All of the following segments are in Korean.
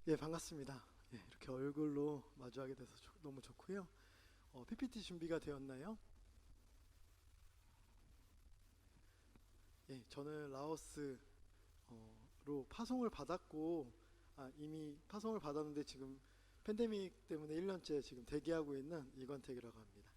예, 반갑습니다. 예, 이렇게 얼굴로 마주하게 돼서 너무 좋고요. PPT 준비가 되었나요? 예, 저는 라오스로 파송을 받았고, 이미 파송을 받았는데 지금 팬데믹 때문에 1년째 지금 대기하고 있는 이건택이라고 합니다.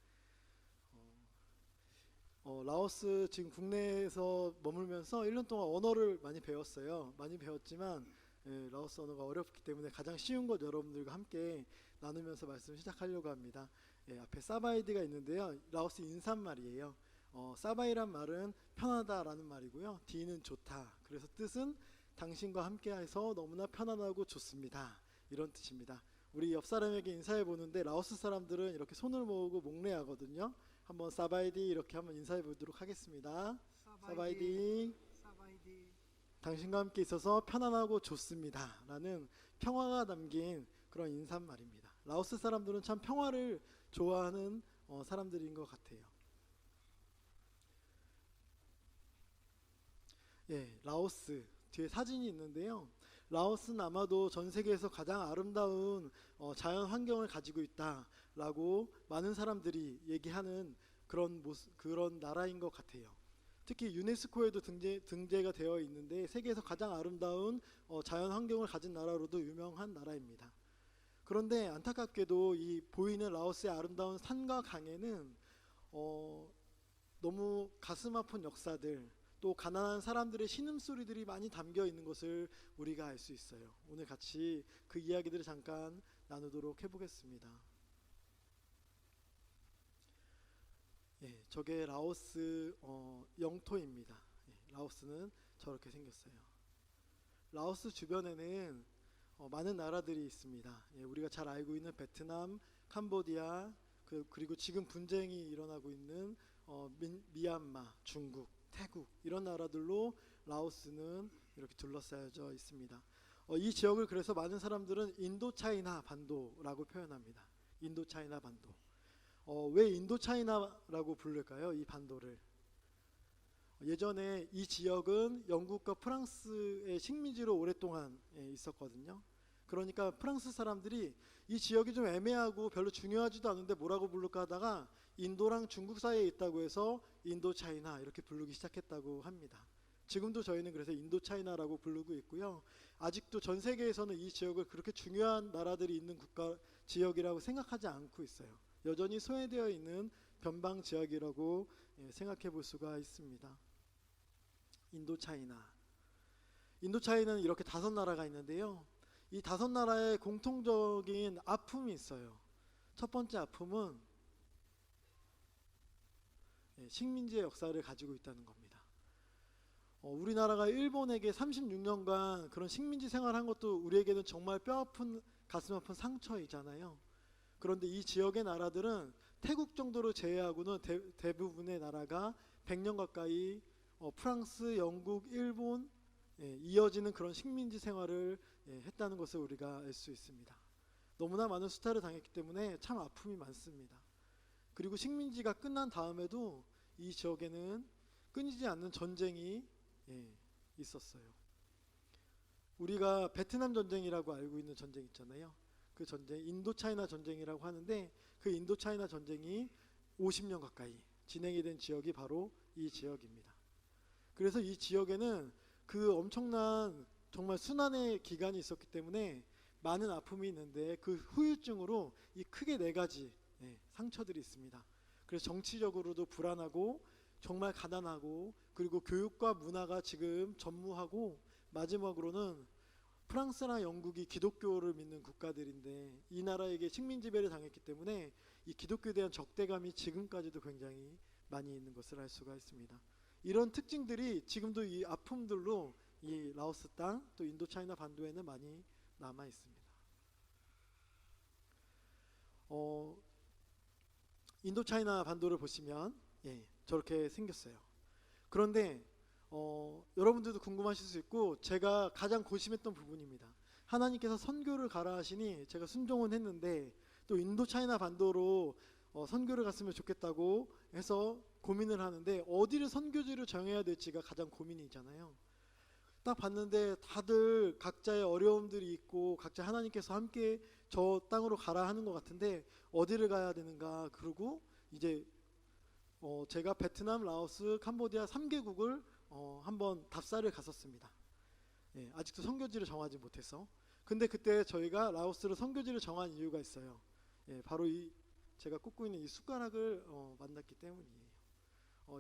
라오스 지금 국내에서 머물면서 1년 동안 언어를 많이 배웠어요. 많이 배웠지만 예, 라오스 언어가 어렵기 때문에 가장 쉬운 것 여러분들과 함께 나누면서 말씀을 시작하려고 합니다. 예, 앞에 사바이디가 있는데요. 라오스 인사말이에요. 사바이란 말은 편하다라는 말이고요. 디는 좋다. 그래서 뜻은 당신과 함께해서 너무나 편안하고 좋습니다. 이런 뜻입니다. 우리 옆 사람에게 인사해 보는데 라오스 사람들은 이렇게 손을 모으고 목례하거든요. 한번 사바이디 이렇게 한번 인사해 보도록 하겠습니다. 사바이디, 사바이디. 사바이디. 당신과 함께 있어서 편안하고 좋습니다 라는 평화가 담긴 그런 인사말입니다. 라오스 사람들은 참 평화를 좋아하는 사람들인 것 같아요. 예, 라오스 뒤에 사진이 있는데요. 라오스는 아마도 전 세계에서 가장 아름다운 자연 환경을 가지고 있다라고 많은 사람들이 얘기하는 그런 나라인 것 같아요. 특히 유네스코에도 등재가 되어 있는데 세계에서 가장 아름다운 자연 환경을 가진 나라로도 유명한 나라입니다. 그런데 안타깝게도 이 보이는 라오스의 아름다운 산과 강에는 어, 너무 가슴 아픈 역사들, 또 가난한 사람들의 신음소리들이 많이 담겨 있는 것을 우리가 알 수 있어요. 오늘 같이 그 이야기들을 잠깐 나누도록 해보겠습니다. 예, 저게 라오스 영토입니다. 예, 라오스는 저렇게 생겼어요. 라오스 주변에는 많은 나라들이 있습니다. 예, 우리가 잘 알고 있는 베트남, 캄보디아, 그리고 지금 분쟁이 일어나고 있는 미얀마, 중국, 태국 이런 나라들로 라오스는 이렇게 둘러싸여져 있습니다. 이 지역을 그래서 많은 사람들은 인도차이나 반도라고 표현합니다. 인도차이나 반도. 왜 인도차이나라고 부를까요? 이 반도를. 예전에 이 지역은 영국과 프랑스의 식민지로 오랫동안 있었거든요. 그러니까 프랑스 사람들이 이 지역이 좀 애매하고 별로 중요하지도 않은데 뭐라고 부를까 하다가 인도랑 중국 사이에 있다고 해서 인도차이나 이렇게 부르기 시작했다고 합니다. 지금도 저희는 그래서 인도차이나라고 부르고 있고요. 아직도 전 세계에서는 이 지역을 그렇게 중요한 나라들이 있는 지역이라고 생각하지 않고 있어요. 여전히 소외되어 있는 변방 지역이라고 생각해 볼 수가 있습니다. 인도차이나. 인도차이나는 이렇게 5나라가 있는데요. 이 5나라의 공통적인 아픔이 있어요. 첫 번째 아픔은 식민지의 역사를 가지고 있다는 겁니다. 우리나라가 일본에게 36년간 그런 식민지 생활한 것도 우리에게는 정말 뼈아픈 가슴 아픈 상처이잖아요. 그런데 이 지역의 나라들은 태국 정도를 제외하고는 대부분의 나라가 100년 가까이 프랑스, 영국, 일본 이어지는 그런 식민지 생활을 했다는 것을 우리가 알 수 있습니다. 너무나 많은 수탈을 당했기 때문에 참 아픔이 많습니다. 그리고 식민지가 끝난 다음에도 이 지역에는 끊이지 않는 전쟁이 있었어요. 우리가 베트남 전쟁이라고 알고 있는 전쟁 있잖아요. 그 전쟁 인도차이나 전쟁이라고 하는데 그 인도차이나 전쟁이 50년 가까이 진행이 된 지역이 바로 이 지역입니다. 그래서 이 지역에는 그 엄청난 정말 순환의 기간이 있었기 때문에 많은 아픔이 있는데 그 후유증으로 이 크게 4가지 상처들이 있습니다. 그래서 정치적으로도 불안하고 정말 가난하고 그리고 교육과 문화가 지금 전무하고 마지막으로는 프랑스나 영국이 기독교를 믿는 국가들인데 이 나라에게 식민 지배를 당했기 때문에 이 기독교에 대한 적대감이 지금까지도 굉장히 많이 있는 것을 알 수가 있습니다. 이런 특징들이 지금도 이 아픔들로 이 라오스 땅 또 인도차이나 반도에는 많이 남아 있습니다. 인도차이나 반도를 보시면 저렇게 생겼어요. 그런데 여러분들도 궁금하실 수 있고 제가 가장 고심했던 부분입니다. 하나님께서 선교를 가라 하시니 제가 순종은 했는데 또 인도차이나 반도로 선교를 갔으면 좋겠다고 해서 고민을 하는데 어디를 선교지로 정해야 될지가 가장 고민이잖아요. 딱 봤는데 다들 각자의 어려움들이 있고 각자 하나님께서 함께 저 땅으로 가라 하는 것 같은데 어디를 가야 되는가. 그리고 이제 제가 베트남, 라오스, 캄보디아 3개국을 한번 답사를 갔었습니다. 예, 아직도 선교지를 정하지 못해서. 근데 그때 저희가 라오스로 선교지를 정한 이유가 있어요. 예, 바로 이 제가 꽂고 있는 이 숟가락을 만났기 때문이에요.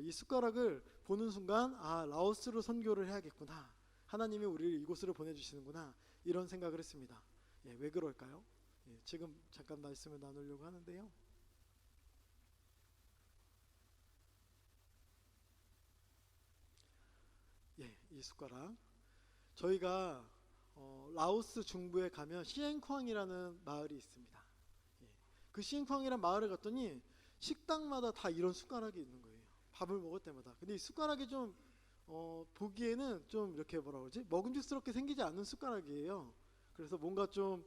이 숟가락을 보는 순간 아, 라오스로 선교를 해야겠구나. 하나님이 우리를 이곳으로 보내주시는구나. 이런 생각을 했습니다. 예, 왜 그럴까요? 예, 지금 잠깐 말씀을 나누려고 하는데요. 예, 이 숟가락. 저희가 라오스 중부에 가면 시엔쾅이라는 마을이 있습니다. 예, 그 시엔쾅이라는 마을에 갔더니 식당마다 다 이런 숟가락이 있는 거예요. 밥을 먹을 때마다. 근데 이 숟가락이 좀 보기에는 좀 이렇게 뭐라 그러지? 먹음직스럽게 생기지 않는 숟가락이에요. 그래서 뭔가 좀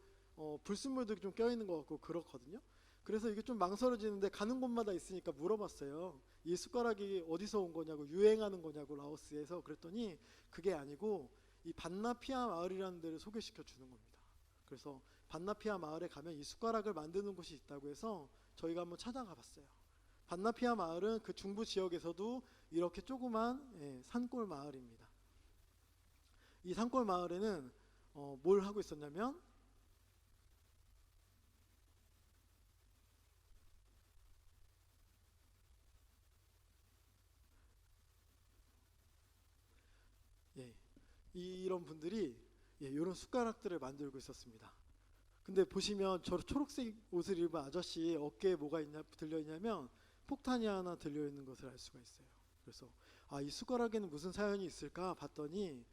불순물도 좀 껴있는 것 같고 그렇거든요. 그래서 이게 좀 망설여지는데 가는 곳마다 있으니까 물어봤어요. 이 숟가락이 어디서 온 거냐고, 유행하는 거냐고 라오스에서. 그랬더니 그게 아니고 이 반나피아 마을이라는 데를 소개시켜 주는 겁니다. 그래서 반나피아 마을에 가면 이 숟가락을 만드는 곳이 있다고 해서 저희가 한번 찾아가 봤어요. 반나피아 마을은 그 중부 지역에서도 이렇게 조그만 산골 마을입니다. 이 산골 마을에는 뭘 하고 있었냐면 예, 이런 분들이 이런 숟가락들을 만들고 있었습니다. 근데 보시면 저 초록색 옷을 입은 아저씨 어깨에 뭐가 들려 있냐면 폭탄이 하나 들려 있는 것을 알 수가 있어요. 그래서 이 숟가락에는 무슨 사연이 있을까 봤더니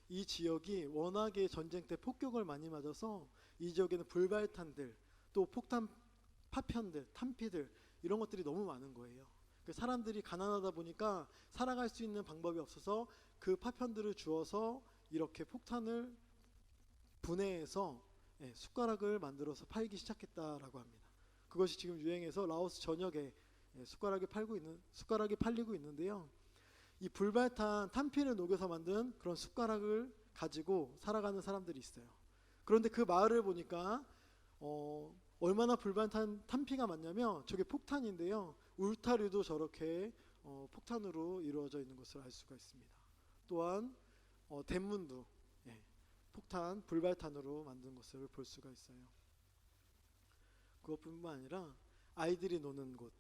이 지역이 워낙에 전쟁 때 폭격을 많이 맞아서 이 지역에는 불발탄들, 또 폭탄 파편들, 탄피들 이런 것들이 너무 많은 거예요. 사람들이 가난하다 보니까 살아갈 수 있는 방법이 없어서 그 파편들을 주워서 이렇게 폭탄을 분해해서 숟가락을 만들어서 팔기 시작했다라고 합니다. 그것이 지금 유행해서 라오스 전역에 숟가락이 팔리고 있는데요. 이 불발탄 탄피를 녹여서 만든 그런 숟가락을 가지고 살아가는 사람들이 있어요. 그런데 그 마을을 보니까 얼마나 불발탄 탄피가 많냐면 저게 폭탄인데요. 울타리도 저렇게 폭탄으로 이루어져 있는 것을 알 수가 있습니다. 또한 대문도 폭탄, 불발탄으로 만든 것을 볼 수가 있어요. 그것뿐만 아니라 아이들이 노는 곳도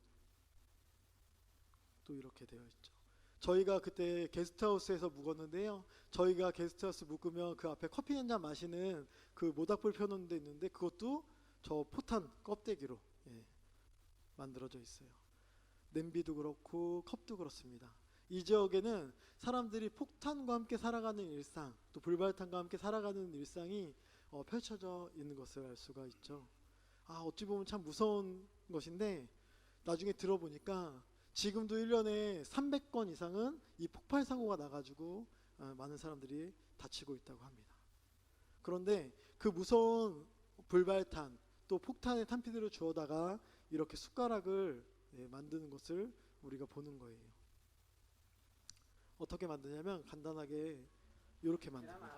이렇게 되어 있죠. 저희가 그때 게스트하우스에서 묵었는데요. 저희가 게스트하우스 묵으면 그 앞에 커피 한 잔 마시는 그 모닥불 펴놓은 데 있는데 그것도 저 포탄 껍데기로 만들어져 있어요. 냄비도 그렇고 컵도 그렇습니다. 이 지역에는 사람들이 폭탄과 함께 살아가는 일상, 또 불발탄과 함께 살아가는 일상이 펼쳐져 있는 것을 알 수가 있죠. 어찌 보면 참 무서운 것인데 나중에 들어보니까 지금도 1년에 300건 이상은 이 폭발 사고가 나가지고 많은 사람들이 다치고 있다고 합니다. 그런데 그 무서운 불발탄 또 폭탄의 탄피들을 주워다가 이렇게 숟가락을 만드는 것을 우리가 보는 거예요. 어떻게 만드냐면 간단하게 이렇게 만듭니다.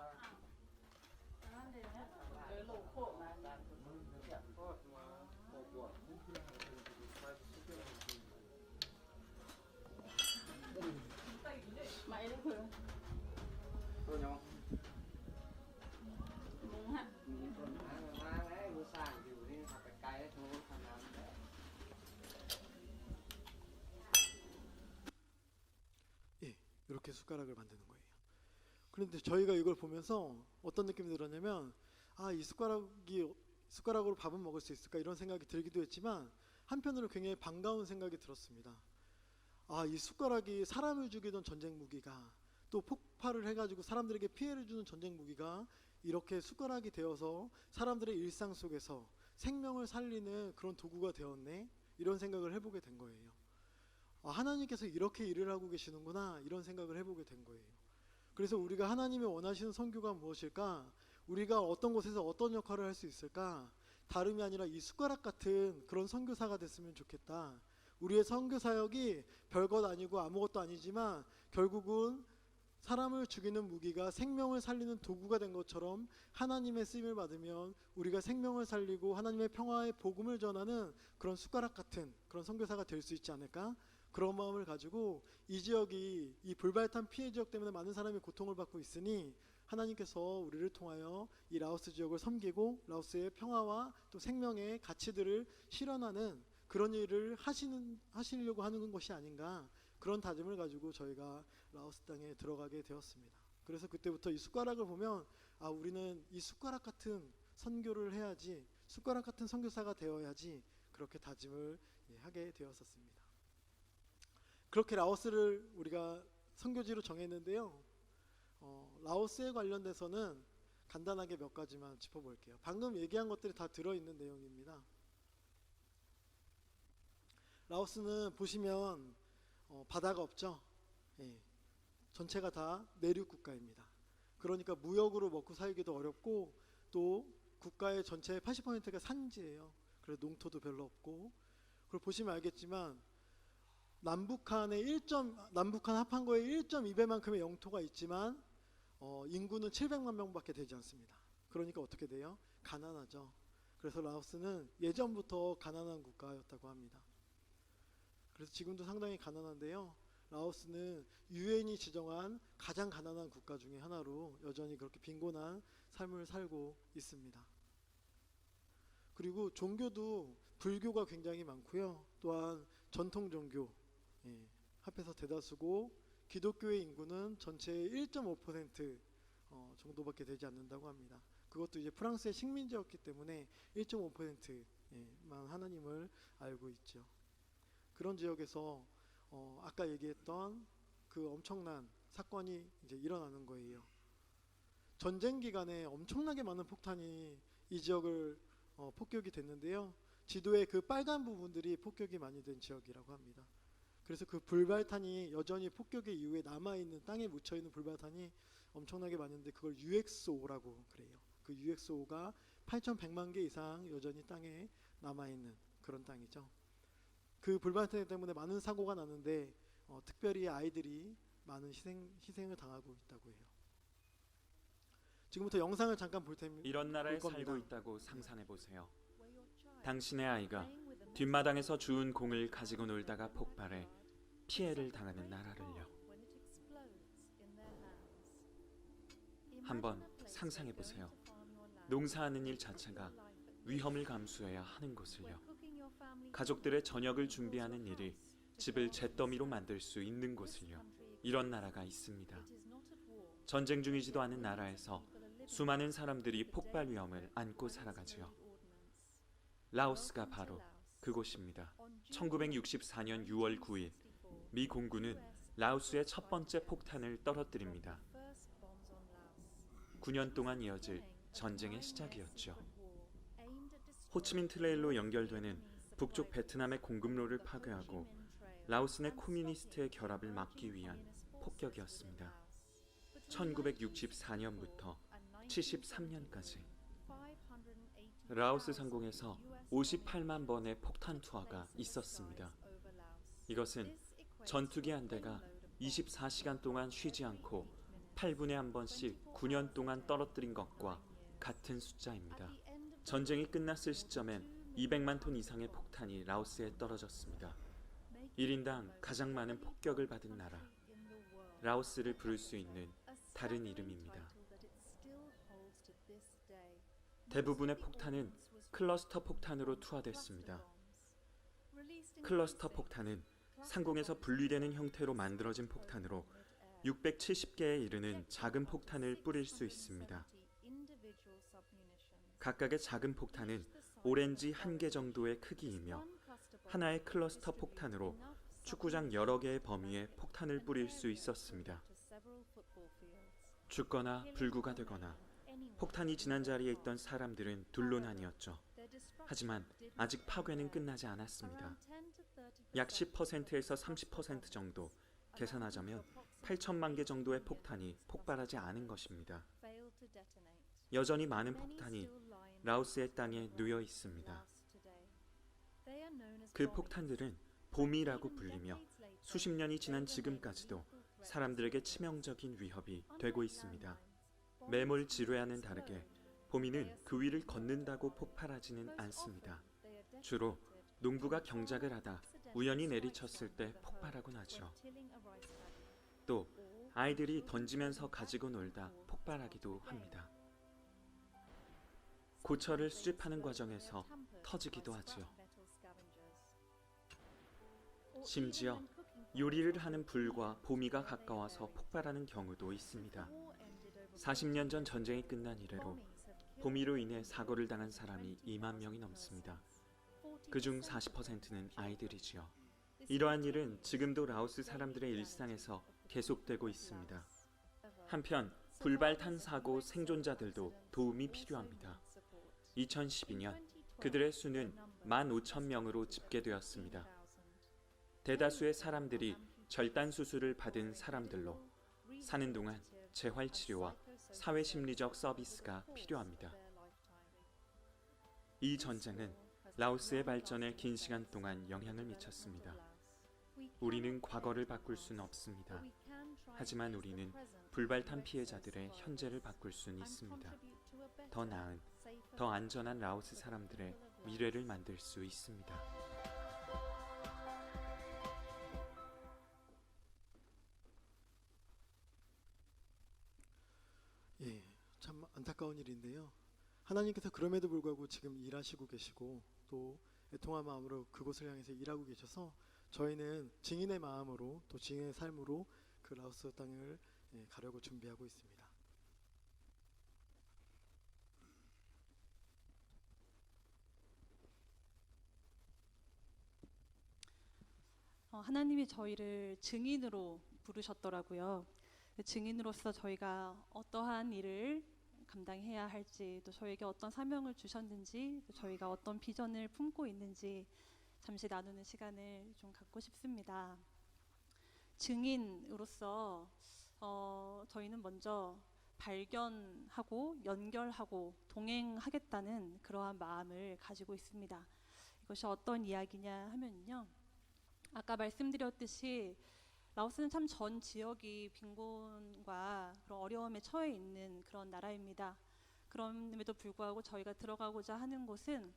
이렇게 숟가락을 만드는 거예요. 그런데 저희가 이걸 보면서 어떤 느낌이 들었냐면 이 숟가락으로 밥은 먹을 수 있을까 이런 생각이 들기도 했지만 한편으로 굉장히 반가운 생각이 들었습니다. 이 숟가락이 사람을 죽이던 전쟁 무기가 또 폭발을 해가지고 사람들에게 피해를 주는 전쟁 무기가 이렇게 숟가락이 되어서 사람들의 일상 속에서 생명을 살리는 그런 도구가 되었네 이런 생각을 해보게 된 거예요. 하나님께서 이렇게 일을 하고 계시는구나 이런 생각을 해보게 된 거예요. 그래서 우리가 하나님이 원하시는 선교가 무엇일까? 우리가 어떤 곳에서 어떤 역할을 할 수 있을까? 다름이 아니라 이 숟가락 같은 그런 선교사가 됐으면 좋겠다. 우리의 선교 사역이 별것 아니고 아무것도 아니지만 결국은 사람을 죽이는 무기가 생명을 살리는 도구가 된 것처럼 하나님의 쓰임을 받으면 우리가 생명을 살리고 하나님의 평화의 복음을 전하는 그런 숟가락 같은 그런 선교사가 될 수 있지 않을까? 그런 마음을 가지고 이 지역이 이 불발탄 피해 지역 때문에 많은 사람이 고통을 받고 있으니 하나님께서 우리를 통하여 이 라오스 지역을 섬기고 라오스의 평화와 또 생명의 가치들을 실현하는 그런 일을 하시려고 하는 것이 아닌가, 그런 다짐을 가지고 저희가 라오스 땅에 들어가게 되었습니다. 그래서 그때부터 이 숟가락을 보면 우리는 이 숟가락 같은 선교를 해야지, 숟가락 같은 선교사가 되어야지, 그렇게 다짐을 하게 되었었습니다. 그렇게 라오스를 우리가 선교지로 정했는데요. 라오스에 관련돼서는 간단하게 몇 가지만 짚어볼게요. 방금 얘기한 것들이 다 들어있는 내용입니다. 라오스는 보시면 바다가 없죠. 전체가 다 내륙 국가입니다. 그러니까 무역으로 먹고 살기도 어렵고 또 국가의 전체의 80%가 산지예요. 그래서 농토도 별로 없고, 그걸 보시면 알겠지만 남북한 합한 거의 1.2배만큼의 영토가 있지만 인구는 700만 명밖에 되지 않습니다. 그러니까 어떻게 돼요? 가난하죠. 그래서 라오스는 예전부터 가난한 국가였다고 합니다. 그래서 지금도 상당히 가난한데요. 라오스는 유엔이 지정한 가장 가난한 국가 중에 하나로 여전히 그렇게 빈곤한 삶을 살고 있습니다. 그리고 종교도 불교가 굉장히 많고요. 또한 전통 종교 합해서 대다수고, 기독교의 인구는 전체의 1.5% 정도밖에 되지 않는다고 합니다. 그것도 이제 프랑스의 식민지였기 때문에 1.5%만 하나님을 알고 있죠. 그런 지역에서 아까 얘기했던 그 엄청난 사건이 이제 일어나는 거예요. 전쟁 기간에 엄청나게 많은 폭탄이 이 지역을 폭격이 됐는데요. 지도에 그 빨간 부분들이 폭격이 많이 된 지역이라고 합니다. 그래서 그 불발탄이 여전히 폭격의 이후에 남아있는, 땅에 묻혀있는 불발탄이 엄청나게 많은데 그걸 UXO라고 그래요. 그 UXO가 8,100만 개 이상 여전히 땅에 남아있는 그런 땅이죠. 그 불발탄 때문에 많은 사고가 나는데 특별히 아이들이 많은 희생을 당하고 있다고 해요. 지금부터 영상을 잠깐 볼 이런 나라에 겁니다. 살고 있다고 상상해 보세요. 당신의 아이가 뒷마당에서 주운 공을 가지고 놀다가 폭발해 피해를 당하는 나라를요. 한번 상상해 보세요. 농사하는 일 자체가 위험을 감수해야 하는 곳을요. 가족들의 저녁을 준비하는 일이 집을 잿더미로 만들 수 있는 곳을요. 이런 나라가 있습니다. 전쟁 중이지도 않은 나라에서 수많은 사람들이 폭발 위험을 안고 살아가지요. 라오스가 바로 그곳입니다. 1964년 6월 9일 미 공군은 라오스의 첫 번째 폭탄을 떨어뜨립니다. 9년 동안 이어질 전쟁의 시작이었죠. 호치민 트레일로 연결되는 북쪽 베트남의 공급로를 파괴하고 라오스 내 코뮤니스트의 결합을 막기 위한 폭격이었습니다. 1964년부터 73년까지 라오스 상공에서 58만 번의 폭탄 투하가 있었습니다. 이것은 전투기 한 대가 24시간 동안 쉬지 않고 8분에 한 번씩 9년 동안 떨어뜨린 것과 같은 숫자입니다. 전쟁이 끝났을 시점엔 200만 톤 이상의 폭탄이 라오스에 떨어졌습니다. 1인당 가장 많은 폭격을 받은 나라, 라오스를 부를 수 있는 다른 이름입니다. 대부분의 폭탄은 클러스터 폭탄으로 투하됐습니다. 클러스터 폭탄은 상공에서 분리되는 형태로 만들어진 폭탄으로 670개에 이르는 작은 폭탄을 뿌릴 수 있습니다. 각각의 작은 폭탄은 오렌지 1개 정도의 크기이며 하나의 클러스터 폭탄으로 축구장 여러 개의 범위에 폭탄을 뿌릴 수 있었습니다. 죽거나 불구가 되거나 폭탄이 지난 자리에 있던 사람들은 둘로 나뉘었죠. 하지만 아직 파괴는 끝나지 않았습니다. 약 10%에서 30% 정도, 계산하자면 8천만 개 정도의 폭탄이 폭발하지 않은 것입니다. 여전히 많은 폭탄이 라오스의 땅에 놓여 있습니다. 그 폭탄들은 봄이라고 불리며 수십 년이 지난 지금까지도 사람들에게 치명적인 위협이 되고 있습니다. 매몰 지뢰와는 다르게 보미는 그 위를 걷는다고 폭발하지는 않습니다. 주로 농부가 경작을 하다 우연히 내리쳤을 때 폭발하곤 하죠. 또 아이들이 던지면서 가지고 놀다 폭발하기도 합니다. 고철을 수집하는 과정에서 터지기도 하지요. 심지어 요리를 하는 불과 보미가 가까워서 폭발하는 경우도 있습니다. 40년 전 전쟁이 끝난 이래로 보미로 인해 사고를 당한 사람이 2만 명이 넘습니다. 그중 40%는 아이들이지요. 이러한 일은 지금도 라오스 사람들의 일상에서 계속되고 있습니다. 한편 불발탄 사고 생존자들도 도움이 필요합니다. 2012년 그들의 수는 15,000명으로 집계되었습니다. 대다수의 사람들이 절단 수술을 받은 사람들로 사는 동안 재활치료와 사회심리적 서비스가 필요합니다. 이 전쟁은 라오스의 발전에 긴 시간 동안 영향을 미쳤습니다. 우리는 과거를 바꿀 수는 없습니다. 하지만 우리는 불발탄 피해자들의 현재를 바꿀 수는 있습니다. 더 나은, 더 안전한 라오스 사람들의 미래를 만들 수 있습니다. 예, 참 안타까운 일인데요. 하나님께서 그럼에도 불구하고 지금 일하시고 계시고 또 애통한 마음으로 그곳을 향해서 일하고 계셔서 저희는 증인의 마음으로 또 증인의 삶으로 그 라오스 땅을 가려고 준비하고 있습니다. 하나님이 저희를 증인으로 부르셨더라고요. 증인으로서 저희가 어떠한 일을 감당해야 할지, 또 저에게 어떤 사명을 주셨는지, 또 저희가 어떤 비전을 품고 있는지 잠시 나누는 시간을 좀 갖고 싶습니다. 증인으로서 저희는 먼저 발견하고 연결하고 동행하겠다는 그러한 마음을 가지고 있습니다. 이것이 어떤 이야기냐 하면요, 아까 말씀드렸듯이 라오스는 참 전 지역이 빈곤과 그런 어려움에 처해 있는 그런 나라입니다. 그럼에도 불구하고 저희가 들어가고자 하는 곳은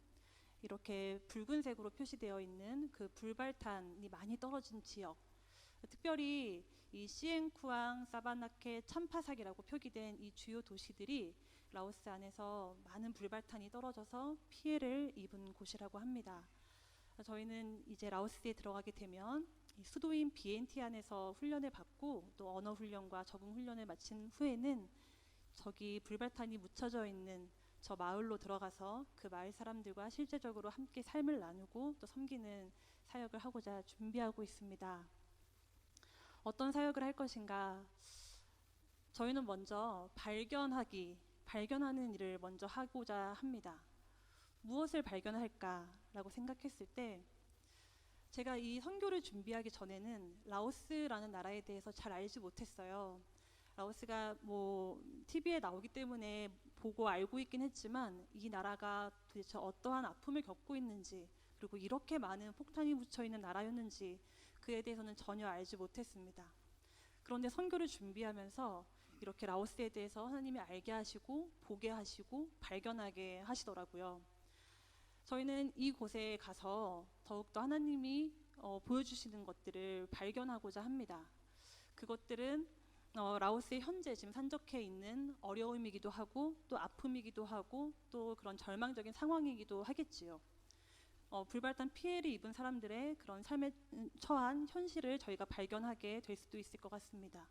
이렇게 붉은색으로 표시되어 있는 그 불발탄이 많이 떨어진 지역, 특별히 이 시엔쿠앙, 사바나케, 참파삭이라고 표기된 이 주요 도시들이 라오스 안에서 많은 불발탄이 떨어져서 피해를 입은 곳이라고 합니다. 저희는 이제 라오스에 들어가게 되면 수도인 비엔티안에서 훈련을 받고 또 언어 훈련과 적응 훈련을 마친 후에는 저기 불발탄이 묻혀져 있는 저 마을로 들어가서 그 마을 사람들과 실제적으로 함께 삶을 나누고 또 섬기는 사역을 하고자 준비하고 있습니다. 어떤 사역을 할 것인가? 저희는 먼저 발견하는 일을 먼저 하고자 합니다. 무엇을 발견할까라고 생각했을 때 제가 이 선교를 준비하기 전에는 라오스라는 나라에 대해서 잘 알지 못했어요. 라오스가 TV에 나오기 때문에 보고 알고 있긴 했지만 이 나라가 도대체 어떠한 아픔을 겪고 있는지, 그리고 이렇게 많은 폭탄이 묻혀 있는 나라였는지 그에 대해서는 전혀 알지 못했습니다. 그런데 선교를 준비하면서 이렇게 라오스에 대해서 하나님이 알게 하시고 보게 하시고 발견하게 하시더라고요. 저희는 이곳에 가서 더욱더 하나님이 보여주시는 것들을 발견하고자 합니다. 그것들은 라오스의 현재 지금 산적해 있는 어려움이기도 하고 또 아픔이기도 하고 또 그런 절망적인 상황이기도 하겠지요. 불발탄 피해를 입은 사람들의 그런 삶에 처한 현실을 저희가 발견하게 될 수도 있을 것 같습니다.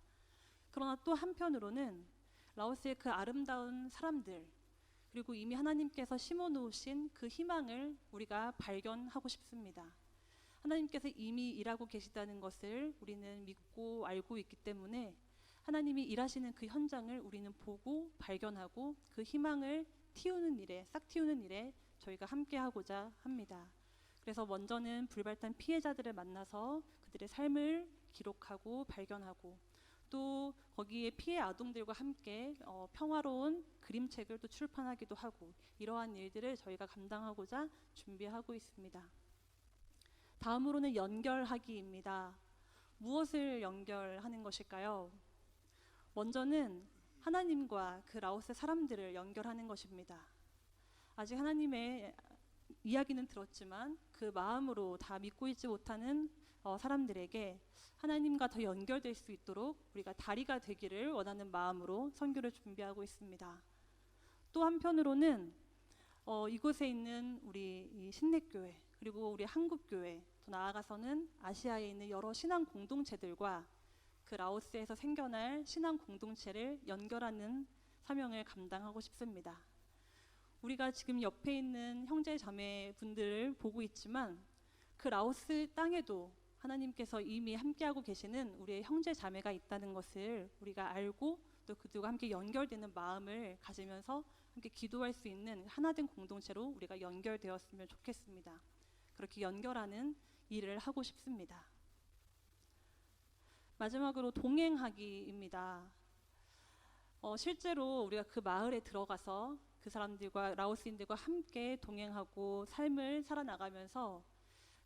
그러나 또 한편으로는 라오스의 그 아름다운 사람들, 그리고 이미 하나님께서 심어놓으신 그 희망을 우리가 발견하고 싶습니다. 하나님께서 이미 일하고 계시다는 것을 우리는 믿고 알고 있기 때문에 하나님이 일하시는 그 현장을 우리는 보고 발견하고 그 희망을 싹 틔우는 일에 저희가 함께 하고자 합니다. 그래서 먼저는 불발탄 피해자들을 만나서 그들의 삶을 기록하고 발견하고 또 거기에 피해 아동들과 함께 평화로운 그림책을 또 출판하기도 하고 이러한 일들을 저희가 감당하고자 준비하고 있습니다. 다음으로는 연결하기입니다. 무엇을 연결하는 것일까요? 먼저는 하나님과 그 라오스 사람들을 연결하는 것입니다. 아직 하나님의 이야기는 들었지만 그 마음으로 다 믿고 있지 못하는 사람들에게 하나님과 더 연결될 수 있도록 우리가 다리가 되기를 원하는 마음으로 선교를 준비하고 있습니다. 또 한편으로는 이곳에 있는 우리 이 신내교회, 그리고 우리 한국교회, 더 나아가서는 아시아에 있는 여러 신앙 공동체들과 그 라오스에서 생겨날 신앙 공동체를 연결하는 사명을 감당하고 싶습니다. 우리가 지금 옆에 있는 형제 자매 분들을 보고 있지만 그 라오스 땅에도 하나님께서 이미 함께하고 계시는 우리의 형제 자매가 있다는 것을 우리가 알고 또 그들과 함께 연결되는 마음을 가지면서 함께 기도할 수 있는 하나된 공동체로 우리가 연결되었으면 좋겠습니다. 그렇게 연결하는 일을 하고 싶습니다. 마지막으로 동행하기입니다. 실제로 우리가 그 마을에 들어가서 그 사람들과 라오스인들과 함께 동행하고 삶을 살아나가면서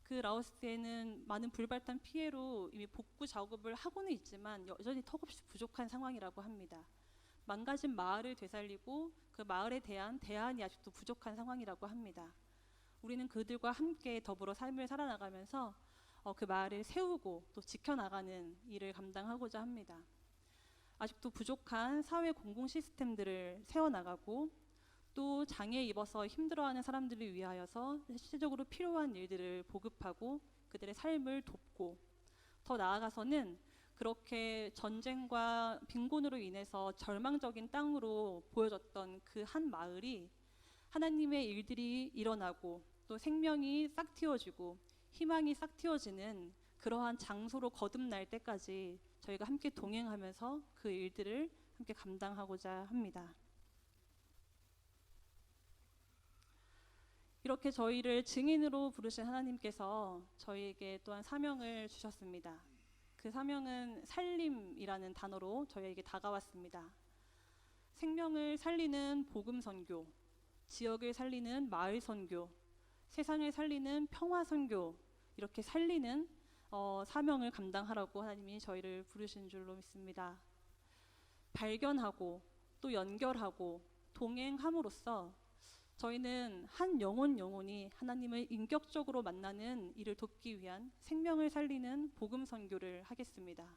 그 라오스에는 많은 불발탄 피해로 이미 복구 작업을 하고는 있지만 여전히 턱없이 부족한 상황이라고 합니다. 망가진 마을을 되살리고 그 마을에 대한 대안이 아직도 부족한 상황이라고 합니다. 우리는 그들과 함께 더불어 삶을 살아나가면서 그 마을을 세우고 또 지켜나가는 일을 감당하고자 합니다. 아직도 부족한 사회 공공 시스템들을 세워나가고 또 장애에 입어서 힘들어하는 사람들을 위하여서 실질적으로 필요한 일들을 보급하고 그들의 삶을 돕고, 더 나아가서는 그렇게 전쟁과 빈곤으로 인해서 절망적인 땅으로 보여졌던 그 한 마을이 하나님의 일들이 일어나고 또 생명이 싹 틔워지고 희망이 싹 틔워지는 그러한 장소로 거듭날 때까지 저희가 함께 동행하면서 그 일들을 함께 감당하고자 합니다. 이렇게 저희를 증인으로 부르신 하나님께서 저희에게 또한 사명을 주셨습니다. 그 사명은 살림이라는 단어로 저희에게 다가왔습니다. 생명을 살리는 복음 선교, 지역을 살리는 마을 선교, 세상을 살리는 평화 선교, 이렇게 살리는 사명을 감당하라고 하나님이 저희를 부르신 줄로 믿습니다. 발견하고 또 연결하고 동행함으로써 저희는 한 영혼이 하나님을 인격적으로 만나는 일을 돕기 위한 생명을 살리는 복음 선교를 하겠습니다.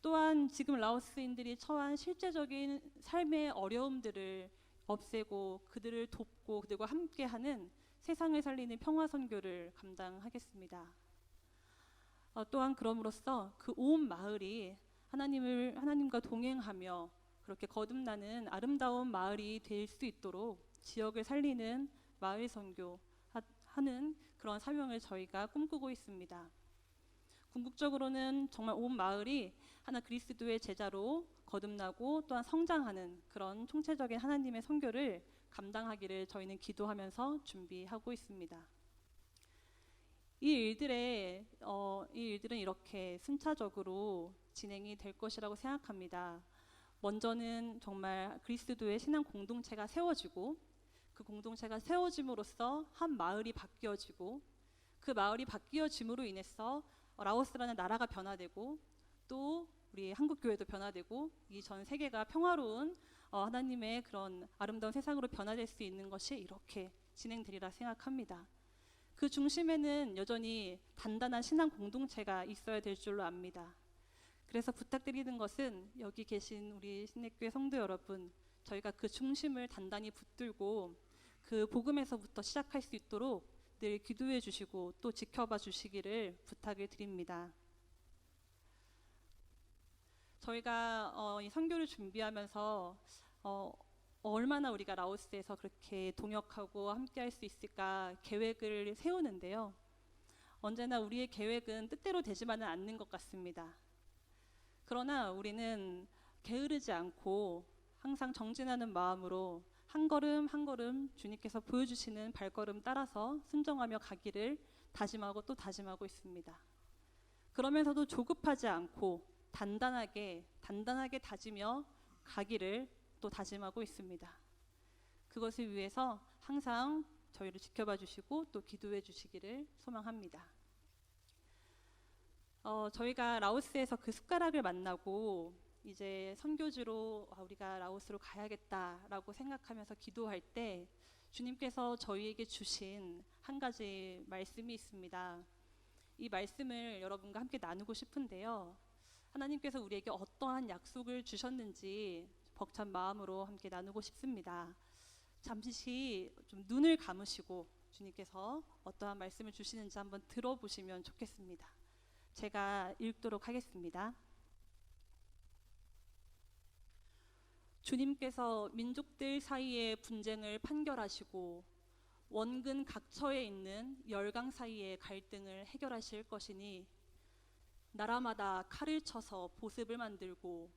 또한 지금 라오스인들이 처한 실제적인 삶의 어려움들을 없애고 그들을 돕고 그들과 함께하는 세상을 살리는 평화 선교를 감당하겠습니다. 또한 그럼으로써 그 온 마을이 하나님과 동행하며 그렇게 거듭나는 아름다운 마을이 될 수 있도록 지역을 살리는 마을 선교 하는 그런 사명을 저희가 꿈꾸고 있습니다. 궁극적으로는 정말 온 마을이 하나 그리스도의 제자로 거듭나고 또한 성장하는 그런 총체적인 하나님의 선교를 감당하기를 저희는 기도하면서 준비하고 있습니다. 이 일들은 이렇게 순차적으로 진행이 될 것이라고 생각합니다. 먼저는 정말 그리스도의 신앙 공동체가 세워지고 그 공동체가 세워짐으로써 한 마을이 바뀌어지고 그 마을이 바뀌어짐으로 인해서 라오스라는 나라가 변화되고 또 우리 한국교회도 변화되고 이 전 세계가 평화로운 하나님의 그런 아름다운 세상으로 변화될 수 있는 것이 이렇게 진행되리라 생각합니다. 그 중심에는 여전히 단단한 신앙 공동체가 있어야 될 줄로 압니다. 그래서 부탁드리는 것은 여기 계신 우리 신내교회 성도 여러분, 저희가 그 중심을 단단히 붙들고 그 복음에서부터 시작할 수 있도록 늘 기도해 주시고 또 지켜봐 주시기를 부탁을 드립니다. 저희가 이 선교를 준비하면서 얼마나 우리가 라오스에서 그렇게 동역하고 함께할 수 있을까 계획을 세우는데요. 언제나 우리의 계획은 뜻대로 되지만은 않는 것 같습니다. 그러나 우리는 게으르지 않고 항상 정진하는 마음으로 한 걸음 한 걸음 주님께서 보여주시는 발걸음 따라서 순종하며 가기를 다짐하고 또 다짐하고 있습니다. 그러면서도 조급하지 않고 단단하게 다지며 가기를 또 다짐하고 있습니다. 그것을 위해서 항상 저희를 지켜봐 주시고 또 기도해 주시기를 소망합니다. 저희가 라오스에서 그 숟가락을 만나고 이제 선교지로 우리가 라오스로 가야겠다라고 생각하면서 기도할 때 주님께서 저희에게 주신 한 가지 말씀이 있습니다. 이 말씀을 여러분과 함께 나누고 싶은데요. 하나님께서 우리에게 어떠한 약속을 주셨는지 벅찬 마음으로 함께 나누고 싶습니다. 잠시 좀 눈을 감으시고 주님께서 어떠한 말씀을 주시는지 한번 들어보시면 좋겠습니다. 제가 읽도록 하겠습니다. 주님께서 민족들 사이의 분쟁을 판결하시고 원근 각처에 있는 열강 사이의 갈등을 해결하실 것이니 나라마다 칼을 쳐서 보습을 만들고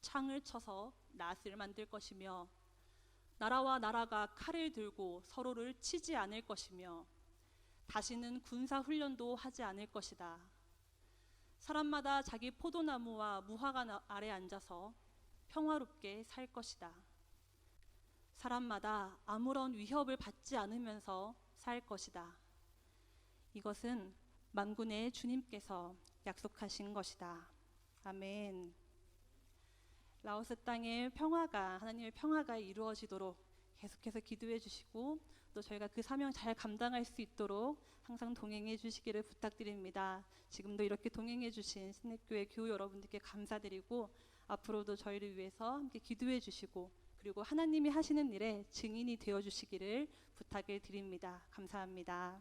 창을 쳐서 낫을 만들 것이며 나라와 나라가 칼을 들고 서로를 치지 않을 것이며 다시는 군사 훈련도 하지 않을 것이다. 사람마다 자기 포도나무와 무화과 아래 앉아서 평화롭게 살 것이다. 사람마다 아무런 위협을 받지 않으면서 살 것이다. 이것은 만군의 주님께서 약속하신 것이다. 아멘. 라오스 땅의 평화가, 하나님의 평화가 이루어지도록 계속해서 기도해 주시고 또 저희가 그 사명 잘 감당할 수 있도록 항상 동행해 주시기를 부탁드립니다. 지금도 이렇게 동행해 주신 신내교회 교우 여러분들께 감사드리고 앞으로도 저희를 위해서 함께 기도해 주시고 그리고 하나님이 하시는 일에 증인이 되어 주시기를 부탁을 드립니다. 감사합니다.